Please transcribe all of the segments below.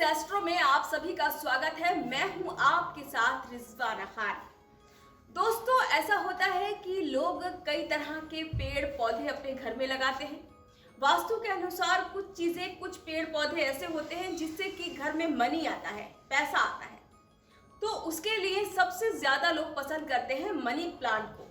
Astro में आप सभी का स्वागत है। मैं हूं आपके साथ रिजवाना खान। दोस्तों, ऐसा होता है कि लोग कई तरह के पेड़ पौधे अपने घर में लगाते हैं। वास्तु के अनुसार कुछ चीजें, कुछ पेड़ पौधे ऐसे होते हैं जिससे कि घर में मनी आता है, पैसा आता है। तो उसके लिए सबसे ज्यादा लोग पसंद करते हैं मनी प्लांट को।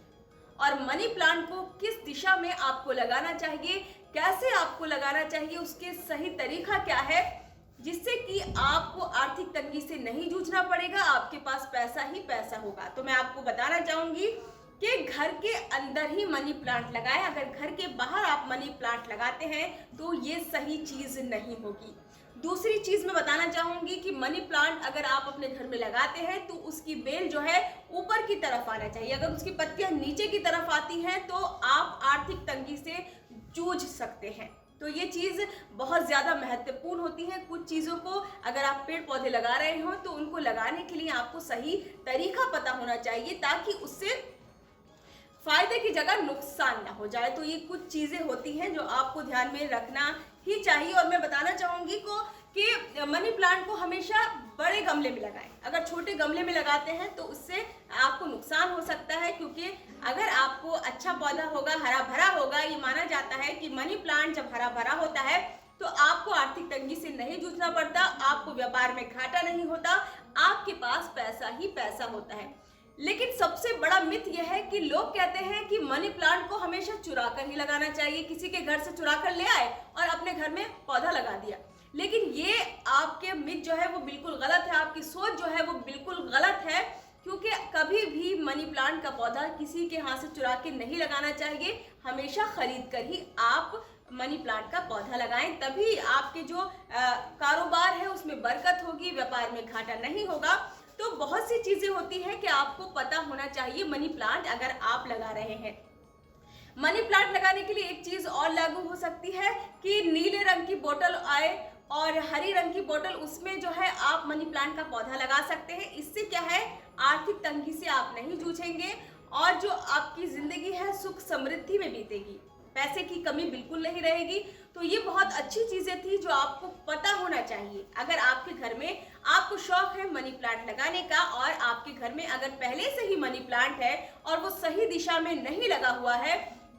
और मनी प्लांट को किस दिशा में आपको लगाना चाहिए, कैसे आपको लगाना चाहिए, उसके सही तरीका क्या है जिससे कि आपको आर्थिक तंगी से नहीं जूझना पड़ेगा, आपके पास पैसा ही पैसा होगा। तो मैं आपको बताना चाहूंगी कि घर के अंदर ही मनी प्लांट लगाएं। अगर घर के बाहर आप मनी प्लांट लगाते हैं तो ये सही चीज नहीं होगी। दूसरी चीज मैं बताना चाहूंगी कि मनी प्लांट अगर आप अपने घर में लगाते हैं तो उसकी बेल जो है ऊपर की तरफ आना चाहिए। अगर उसकी पत्तियां नीचे की तरफ आती हैं तो आप आर्थिक तंगी से जूझ सकते हैं। तो ये चीज बहुत ज्यादा महत्वपूर्ण होती है। कुछ चीजों को अगर आप पेड़ पौधे लगा रहे हो तो उनको लगाने के लिए आपको सही तरीका पता होना चाहिए ताकि उससे फायदे की जगह नुकसान ना हो जाए। तो ये कुछ चीजें होती हैं जो आपको ध्यान में रखना ही चाहिए। और मैं बताना चाहूंगी कि मनी प्लांट को हमेशा बड़े गमले में लगाएं। अगर छोटे गमले में लगाते हैं तो उससे आपको नुकसान हो सकता है, क्योंकि अगर आपको अच्छा पौधा होगा, हरा भरा होगा, ये माना जाता है कि मनी प्लांट जब हरा भरा होता है तो आपको आर्थिक तंगी से नहीं जूझना पड़ता, आपको व्यापार में घाटा नहीं होता, आपके पास पैसा ही पैसा होता है। लेकिन सबसे बड़ा मिथ यह है कि लोग कहते हैं कि मनी प्लांट को हमेशा चुरा कर ही लगाना चाहिए। किसी के घर से चुरा कर ले आए और अपने घर में पौधा लगा दिया। लेकिन ये आपके मिथ जो है वो बिल्कुल गलत है, आपकी सोच जो है वो बिल्कुल गलत है, क्योंकि कभी भी मनी प्लांट का पौधा किसी के हाथ से चुरा के नहीं लगाना चाहिए। हमेशा खरीद कर ही आप मनी प्लांट का पौधा लगाएं, तभी आपके जो कारोबार है उसमें बरकत होगी, व्यापार में घाटा नहीं होगा। तो बहुत सी चीजें होती हैं कि आपको पता होना चाहिए मनी प्लांट अगर आप लगा रहे हैं। मनी प्लांट लगाने के लिए एक चीज और लागू हो सकती है कि नीले रंग की बोतल आए और हरी रंग की बोतल, उसमें जो है आप मनी प्लांट का पौधा लगा सकते हैं। इससे क्या है, आर्थिक तंगी से आप नहीं जूझेंगे और जो आपकी जिंदगी है सुख समृद्धि में बीतेगी, पैसे की कमी बिल्कुल नहीं रहेगी। तो ये बहुत अच्छी चीजें थी जो आपको पता होना चाहिए। अगर आपके घर में आपको शौक है मनी प्लांट लगाने का और आपके घर में अगर पहले से ही मनी प्लांट है और वो सही दिशा में नहीं लगा हुआ है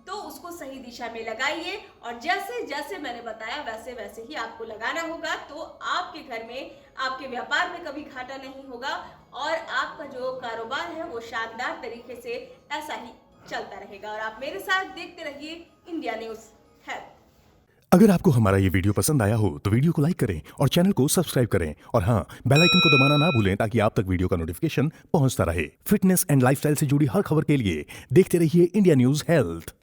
तो उसको सही दिशा में लगाइए। और जैसे जैसे मैंने बताया वैसे वैसे ही आपको लगाना होगा, तो आपके घर में, आपके व्यापार में कभी घाटा नहीं होगा और आपका जो कारोबार है वो शानदार तरीके से ऐसा ही चलता रहेगा। और आप मेरे साथ देखते रहिए इंडिया न्यूज हेल्थ। अगर आपको हमारा ये वीडियो पसंद आया हो तो वीडियो को लाइक करें और चैनल को सब्सक्राइब करें और हाँ, बेल आइकन को दबाना ना भूलें ताकि आप तक वीडियो का नोटिफिकेशन पहुंचता रहे। फिटनेस एंड लाइफस्टाइल से जुड़ी हर खबर के लिए देखते रहिए इंडिया न्यूज हेल्थ।